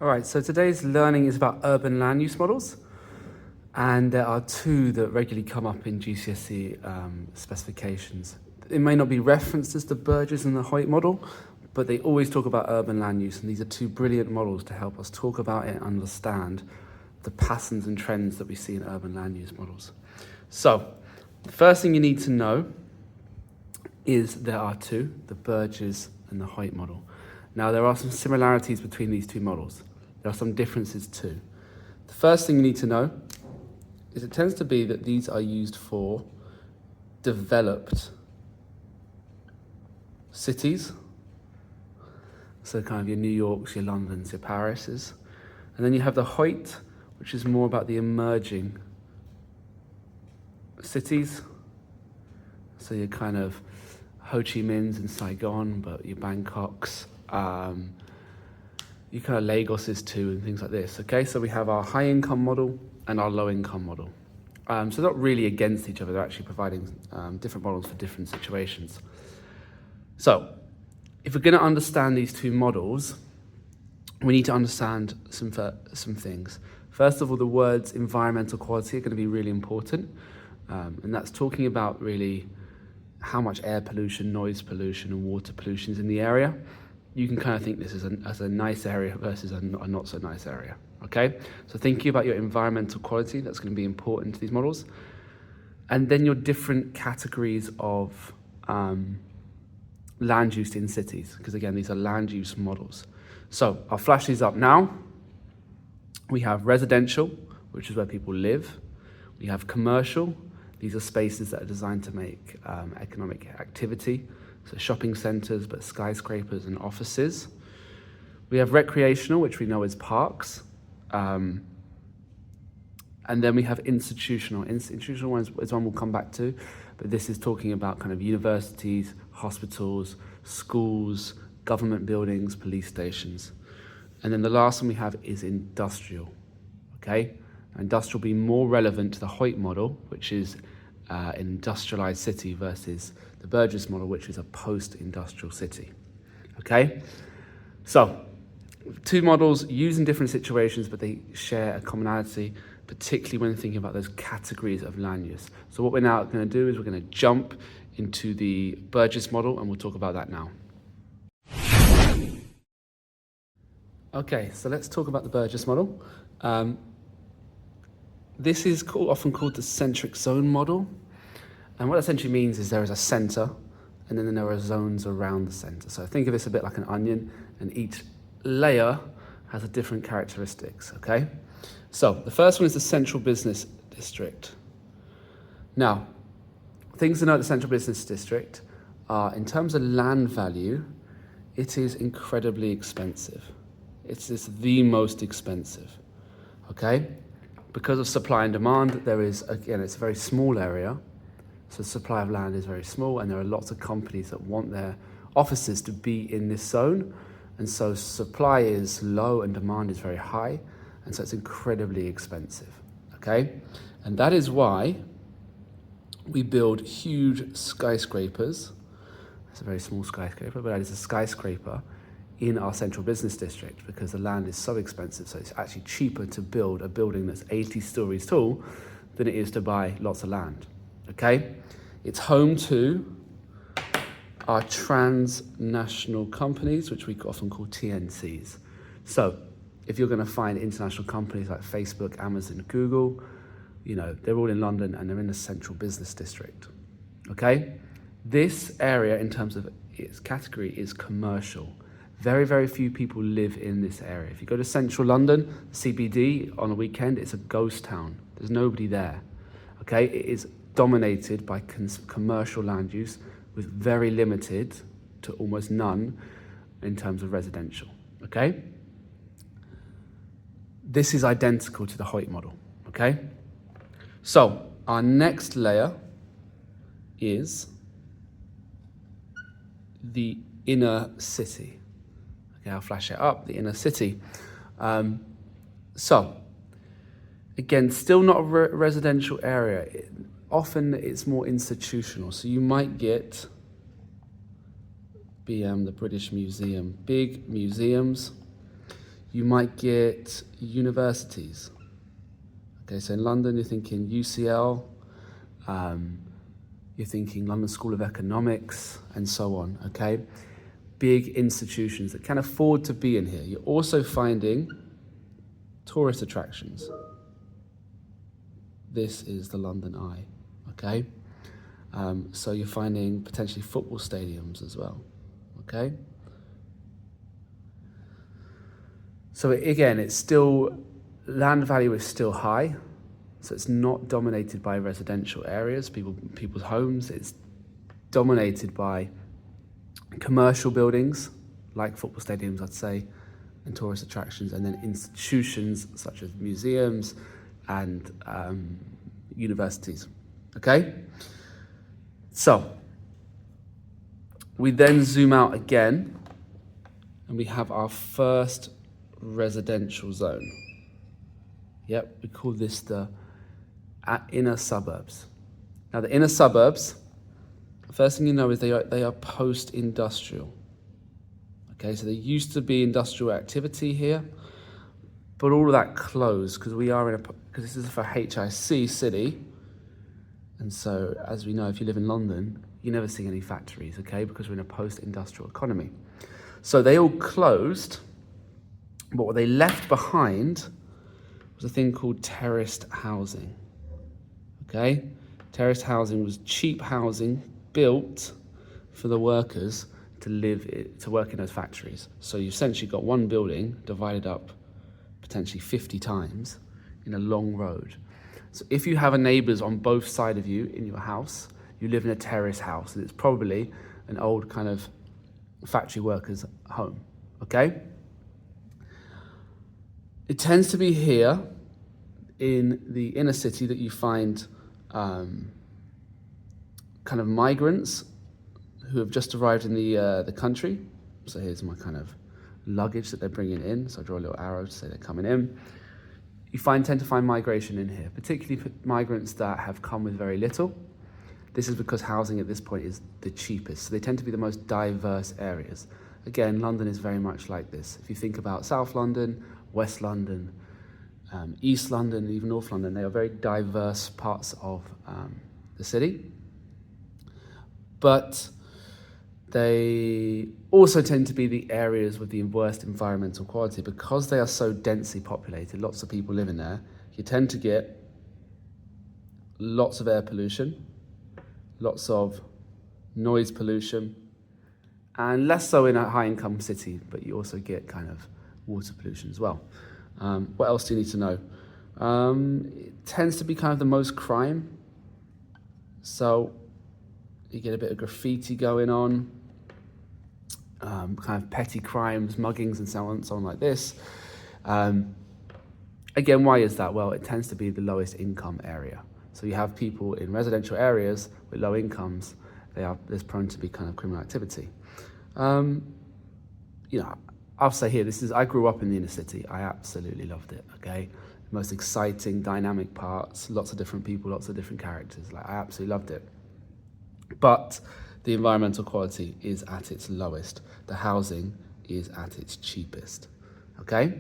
All right, so today's learning is about urban land use models, and there are two that regularly come up in GCSE specifications. It may not be referenced as the Burgess and the Hoyt model, but they always talk about urban land use, and these are two brilliant models to help us talk about it and understand the patterns and trends that we see in urban land use models. So, the first thing you need to know is there are two, the Burgess and the Hoyt model. Now, there are some similarities between these two models. There are some differences too. The first thing you need to know is it tends to be that these are used for developed cities. So kind of your New Yorks, your Londons, your Parises. And then you have the Hoyt, which is more about the emerging cities. So your kind of Ho Chi Minhs and Saigon, but your Bangkoks, you kind of Lagoses too, and things like this. Okay, so we have our high income model and our low income model. So they're not really against each other, they're actually providing different models for different situations. So, if we're going to understand these two models, we need to understand some things. First of all, the words environmental quality are going to be really important, and that's talking about really how much air pollution, noise pollution, and water pollution is in the area. You can kind of think this as a nice area versus a not so nice area, okay? So thinking about your environmental quality, that's going to be important to these models. And then your different categories of land use in cities, because again, these are land use models. So I'll flash these up now. We have residential, which is where people live. We have commercial. These are spaces that are designed to make economic activity. So shopping centres, but skyscrapers and offices. We have recreational, which we know is parks. And then we have institutional. Institutional is one we'll come back to, but this is talking about kind of universities, hospitals, schools, government buildings, police stations. And then the last one we have is industrial, okay? Industrial will be more relevant to the Hoyt model, which is an industrialized city versus the Burgess model, which is a post-industrial city, okay? So, two models used in different situations, but they share a commonality, particularly when thinking about those categories of land use. So what we're now going to do is we're going to jump into the Burgess model, and we'll talk about that now. Okay, so let's talk about the Burgess model. This is often called the centric zone model. And what that essentially means is there is a center, and then there are zones around the center. So think of this a bit like an onion, and each layer has a different characteristics, okay? So the first one is the central business district. Now, things to note the central business district are, in terms of land value, it is incredibly expensive. It's the most expensive, okay? Because of supply and demand, there is, again, it's a very small area, so the supply of land is very small, and there are lots of companies that want their offices to be in this zone, and so supply is low and demand is very high, and so it's incredibly expensive, okay? And that is why we build huge skyscrapers. It's a very small skyscraper, but that is a skyscraper in our central business district, because the land is so expensive, so it's actually cheaper to build a building that's 80 stories tall than it is to buy lots of land, okay? It's home to our transnational companies, which we often call TNCs. So if you're going to find international companies like Facebook, Amazon, Google, you know, they're all in London and they're in the central business district, okay? This area, in terms of its category, is commercial. Very, very few people live in this area. If you go to central London, CBD, on a weekend, it's a ghost town. There's nobody there, okay? It is dominated by commercial land use, with very limited to almost none in terms of residential, okay? This is identical to the Hoyt model, okay? So our next layer is the inner city. Okay, I'll flash it up, the inner city. So, again, still not a residential area. Often it's more institutional. So you might get BM, the British Museum, big museums. You might get universities. Okay, so in London, you're thinking UCL, you're thinking London School of Economics, and so on, okay? Big institutions that can afford to be in here. You're also finding tourist attractions. This is the London Eye, okay? So you're finding potentially football stadiums as well, okay? So again, it's still, land value is still high, so it's not dominated by residential areas, people's homes. It's dominated by commercial buildings, like football stadiums, I'd say, and tourist attractions, and then institutions such as museums and universities, okay? So, we then zoom out again, and we have our first residential zone. Yep, we call this the inner suburbs. Now, the inner suburbs, the first thing you know is they are post-industrial. Okay, so there used to be industrial activity here, but all of that closed because this is for HIC city, and so as we know, if you live in London, you never see any factories, okay, because we're in a post-industrial economy. So they all closed, but what they left behind was a thing called terraced housing. Okay, terraced housing was cheap housing built for the workers to work in those factories. So you essentially got one building divided up potentially 50 times in a long road. So if you have neighbours on both sides of you in your house, you live in a terrace house, and it's probably an old kind of factory worker's home. Okay. It tends to be here in the inner city that you find kind of migrants who have just arrived in the country. So here's my kind of luggage that they're bringing in. So I draw a little arrow to say they're coming in. You tend to find migration in here, particularly for migrants that have come with very little. This is because housing at this point is the cheapest. So they tend to be the most diverse areas. Again, London is very much like this. If you think about South London, West London, East London, even North London, they are very diverse parts of the city. But they also tend to be the areas with the worst environmental quality because they are so densely populated, lots of people live in there. You tend to get lots of air pollution, lots of noise pollution, and less so in a high-income city, but you also get kind of water pollution as well. What else do you need to know? It tends to be kind of the most crime. So you get a bit of graffiti going on, kind of petty crimes, muggings and so on like this. Again, why is that? Well, it tends to be the lowest income area. So you have people in residential areas with low incomes, there's prone to be kind of criminal activity. I'll say here, I grew up in the inner city. I absolutely loved it, okay? The most exciting, dynamic parts, lots of different people, lots of different characters. I absolutely loved it. But the environmental quality is at its lowest. The housing is at its cheapest, okay?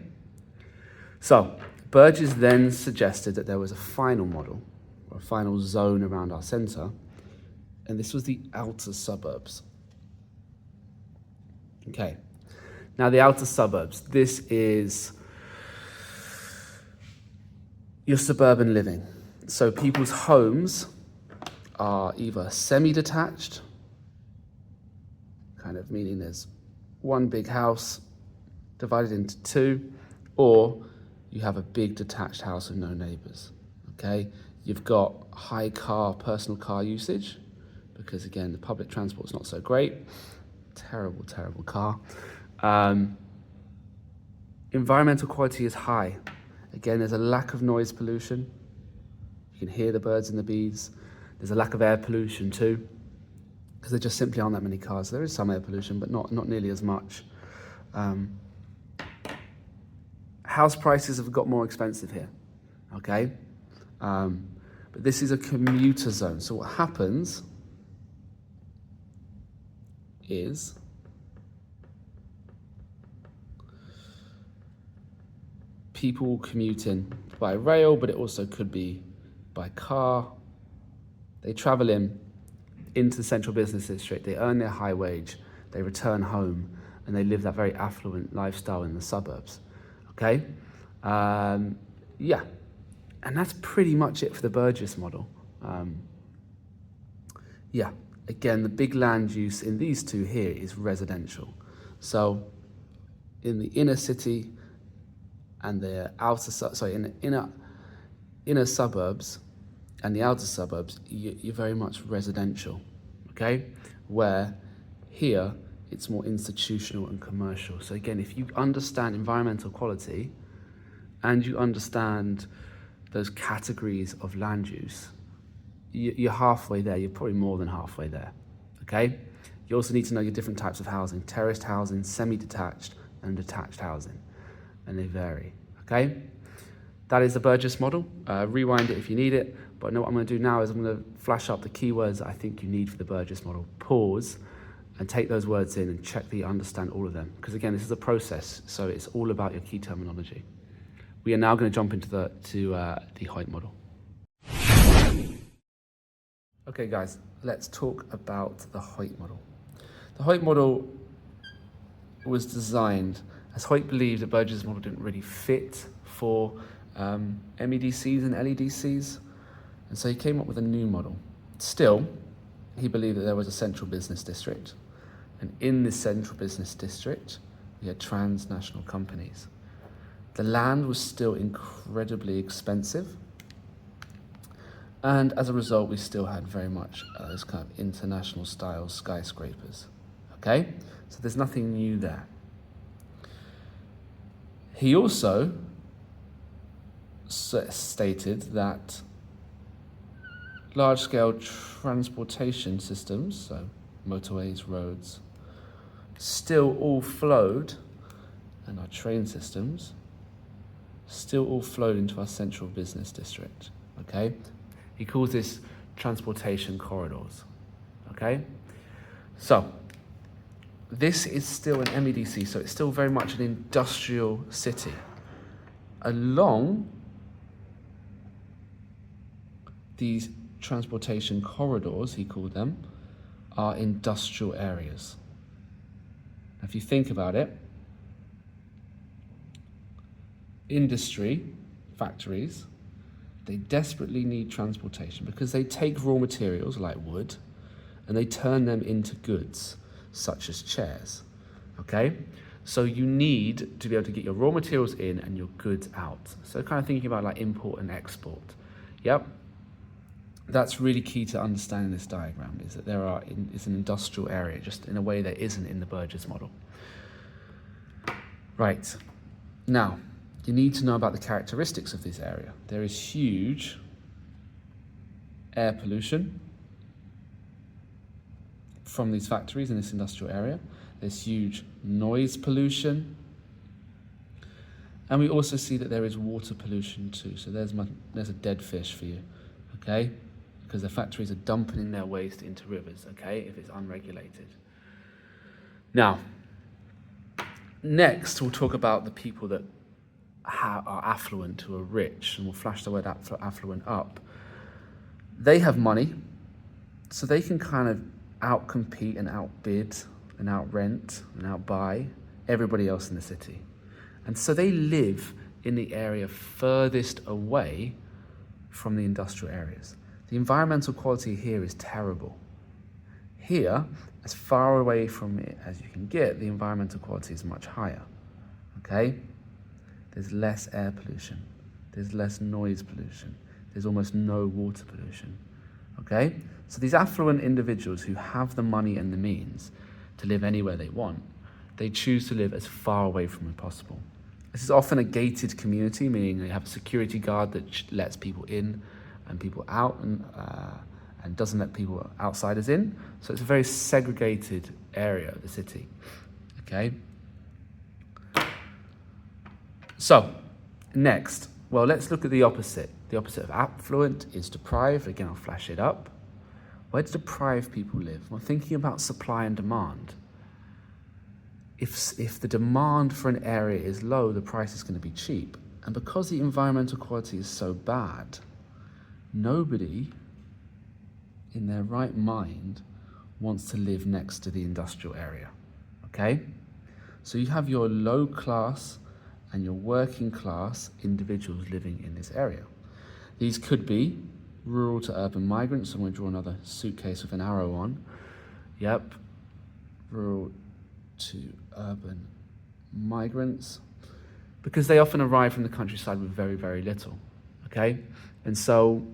So Burgess then suggested that there was a final model, or a final zone around our centre, and this was the outer suburbs. Okay. Now, the outer suburbs, this is your suburban living. So people's homes are either semi-detached, kind of meaning there's one big house divided into two, or you have a big detached house with no neighbours, okay? You've got high personal car usage, because again, the public transport's not so great. Terrible, terrible car. Environmental quality is high. Again, there's a lack of noise pollution. You can hear the birds and the bees. There's a lack of air pollution too, because there just simply aren't that many cars. There is some air pollution, but not nearly as much. House prices have got more expensive here, okay? But this is a commuter zone. So what happens is people commute in by rail, but it also could be by car. They travel into the central business district, they earn their high wage, they return home, and they live that very affluent lifestyle in the suburbs, okay? Yeah, and that's pretty much it for the Burgess model. Yeah, again, the big land use in these two here is residential. So in the inner city and the in the inner suburbs and the outer suburbs, you're very much residential, okay? Where here, it's more institutional and commercial. So again, if you understand environmental quality and you understand those categories of land use, you're halfway there. You're probably more than halfway there, okay? You also need to know your different types of housing: terraced housing, semi-detached, and detached housing, and they vary, okay? That is the Burgess model. Rewind it if you need it, but what I'm gonna do now is I'm gonna flash up the keywords that I think you need for the Burgess model. Pause and take those words in and check that you understand all of them. Because again, this is a process, so it's all about your key terminology. We are now gonna jump into the Hoyt model. Okay guys, let's talk about the Hoyt model. The Hoyt model was designed as Hoyt believed the Burgess model didn't really fit for MEDCs and LEDCs, and so he came up with a new model. Still, he believed that there was a central business district, and in this central business district, we had transnational companies. The land was still incredibly expensive, and as a result, we still had very much those kind of international style skyscrapers, okay? So there's nothing new there. He also stated that large-scale transportation systems, so motorways, roads, still all flowed, and our train systems still all flowed into our central business district, okay? He calls this transportation corridors, okay? So, this is still an MEDC, so it's still very much an industrial city. Along these transportation corridors, he called them, are industrial areas. If you think about it, industry, factories, they desperately need transportation because they take raw materials like wood and they turn them into goods such as chairs, okay? So you need to be able to get your raw materials in and your goods out. So kind of thinking about like import and export. Yep. That's really key to understanding this diagram, is that it's an industrial area, just in a way there isn't in the Burgess model. Right. Now, you need to know about the characteristics of this area. There is huge air pollution from these factories in this industrial area. There's huge noise pollution. And we also see that there is water pollution too. So there's a dead fish for you, okay? Because the factories are dumping their waste into rivers, okay, if it's unregulated. Now, next we'll talk about the people that are affluent, who are rich, and we'll flash the word affluent up. They have money, so they can kind of outcompete and outbid and outrent and outbuy everybody else in the city. And so they live in the area furthest away from the industrial areas. The environmental quality here is terrible. Here, as far away from it as you can get, the environmental quality is much higher, okay? There's less air pollution. There's less noise pollution. There's almost no water pollution, okay? So these affluent individuals who have the money and the means to live anywhere they want, they choose to live as far away from it possible. This is often a gated community, meaning they have a security guard that lets people in and people out and doesn't let people outsiders in. So it's a very segregated area of the city, okay? So, next, well, let's look at the opposite. The opposite of affluent is deprived. Again, I'll flash it up. Where do deprived people live? Well, thinking about supply and demand. If the demand for an area is low, the price is going to be cheap. And because the environmental quality is so bad, nobody in their right mind wants to live next to the industrial area, okay? So you have your low class and your working class individuals living in this area. These could be rural to urban migrants. I'm going to draw another suitcase with an arrow on. Yep, rural to urban migrants, because they often arrive from the countryside with very, very little, okay? And so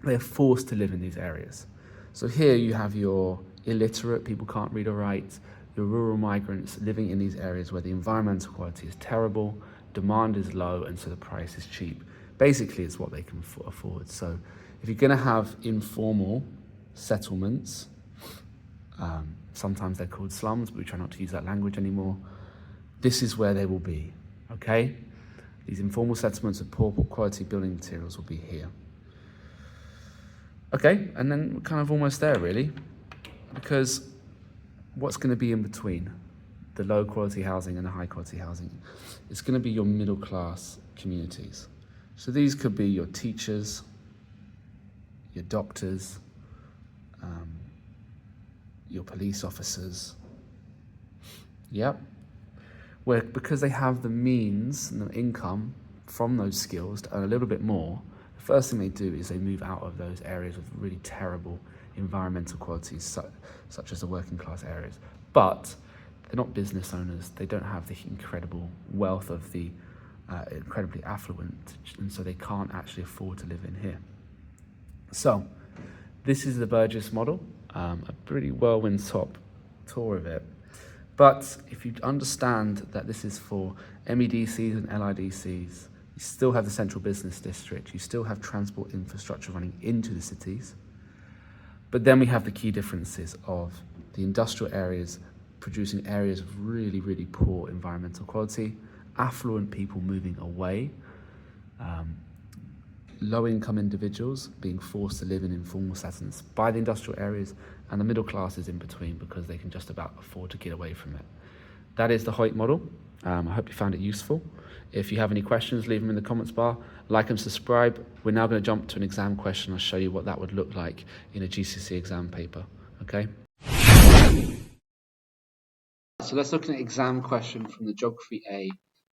they're forced to live in these areas. So here you have your illiterate, people can't read or write, your rural migrants living in these areas where the environmental quality is terrible, demand is low, and so the price is cheap. Basically, it's what they can afford. So if you're gonna have informal settlements, sometimes they're called slums, but we try not to use that language anymore, this is where they will be, okay? These informal settlements of poor quality building materials will be here. Okay, and then we're kind of almost there really, because what's going to be in between the low quality housing and the high quality housing? It's going to be your middle class communities. So these could be your teachers, your doctors, your police officers. Yep. Where because they have the means and the income from those skills to earn a little bit more, the first thing they do is they move out of those areas with really terrible environmental qualities, such as the working class areas. But they're not business owners. They don't have the incredible wealth of the incredibly affluent, and so they can't actually afford to live in here. So this is the Burgess model, a pretty whirlwind top tour of it. But if you understand that this is for MEDCs and LIDCs, you still have the central business district, you still have transport infrastructure running into the cities, but then we have the key differences of the industrial areas producing areas of really, really poor environmental quality, affluent people moving away, low-income individuals being forced to live in informal settlements by the industrial areas, and the middle classes in between because they can just about afford to get away from it. That is the Hoyt model. I hope you found it useful. If you have any questions, leave them in the comments bar. Like and subscribe. We're now going to jump to an exam question. I'll show you what that would look like in a GCSE exam paper. Okay? So let's look at an exam question from the Geography A,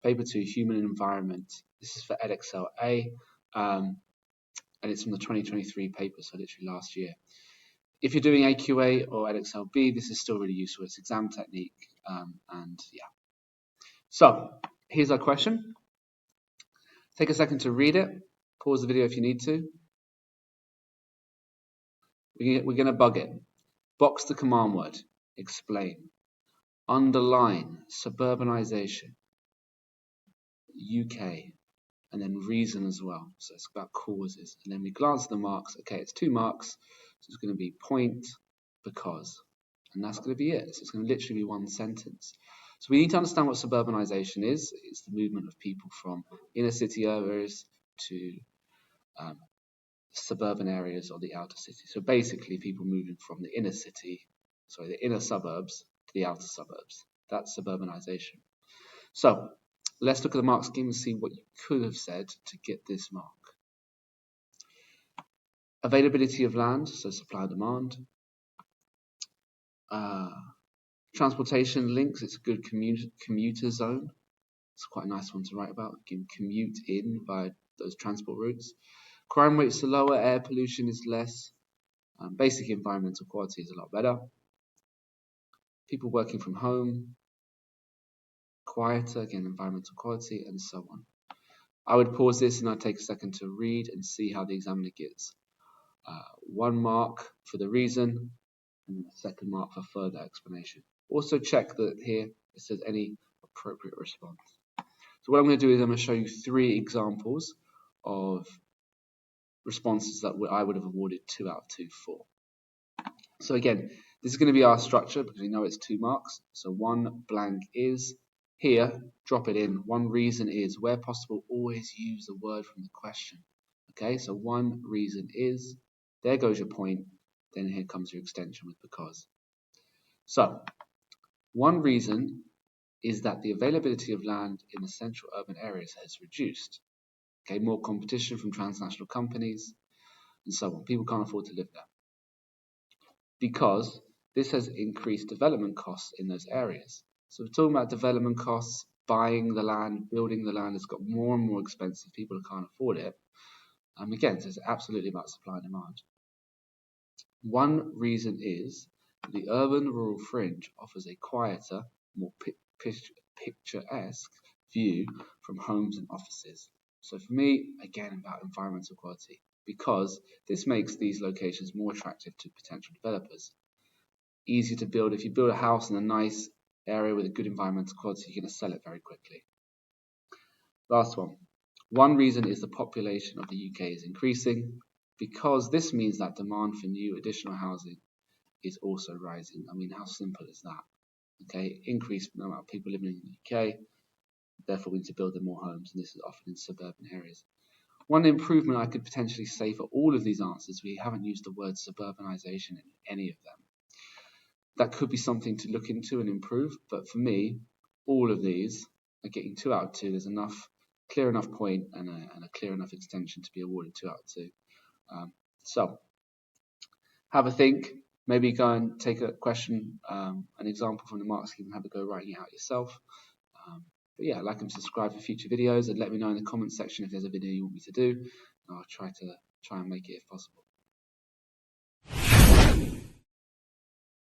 Paper 2, Human and Environment. This is for Edexcel A, and it's from the 2023 paper, so literally last year. If you're doing AQA or Edexcel B, this is still really useful. It's exam technique, and yeah. So here's our question. Take a second to read it. Pause the video if you need to. We're going to bug it. Box the command word. Explain. Underline. Suburbanization. UK. And then reason as well. So it's about causes. And then we glance at the marks. Okay, it's 2 marks. So it's going to be point, because. And that's going to be it. So it's going to literally be one sentence. So we need to understand what suburbanization is. It's the movement of people from inner city areas to suburban areas or the outer city. So basically people moving from the inner suburbs to the outer suburbs. That's suburbanization. So let's look at the mark scheme and see what you could have said to get this mark. Availability of land, so supply and demand. Transportation links, it's a good commuter zone. It's quite a nice one to write about. You can commute in via those transport routes. Crime rates are lower, air pollution is less. Basic environmental quality is a lot better. People working from home, quieter, again, environmental quality, and so on. I would pause this and I'd take a second to read and see how the examiner gets 1 mark for the reason, and a 2nd mark for further explanation. Also check that here it says any appropriate response. So what I'm going to do is I'm going to show you 3 examples of responses that I would have awarded 2 out of 2 for. So again, this is going to be our structure because we know it's 2 marks. So 1 blank is, here, drop it in. 1 reason is, where possible, always use the word from the question. Okay, so 1 reason is, there goes your point, then here comes your extension with because. So 1 reason is that the availability of land in the central urban areas has reduced. Okay, more competition from transnational companies and so on. People can't afford to live there because this has increased development costs in those areas. So we're talking about development costs, buying the land, building the land has got more and more expensive. People can't afford it. Again, so it's absolutely about supply and demand. One reason is the urban-rural fringe offers a quieter, more picturesque view from homes and offices. So for me, again, about environmental quality, because this makes these locations more attractive to potential developers. Easier to build. If you build a house in a nice area with a good environmental quality, you're going to sell it very quickly. Last one. One reason is the population of the UK is increasing, because this means that demand for new additional housing is also rising. I mean, how simple is that? Okay, increased amount of people living in the UK, therefore we need to build them more homes, and this is often in suburban areas. One improvement I could potentially say for all of these answers, we haven't used the word suburbanisation in any of them. That could be something to look into and improve, but for me, all of these are getting 2 out of 2. There's enough, clear enough point and a clear enough extension to be awarded 2 out of 2. So have a think, maybe go and take a question, an example from the mark scheme and have a go writing it out yourself. But yeah, like and subscribe for future videos, and let me know in the comments section if there's a video you want me to do. I'll try and make it if possible.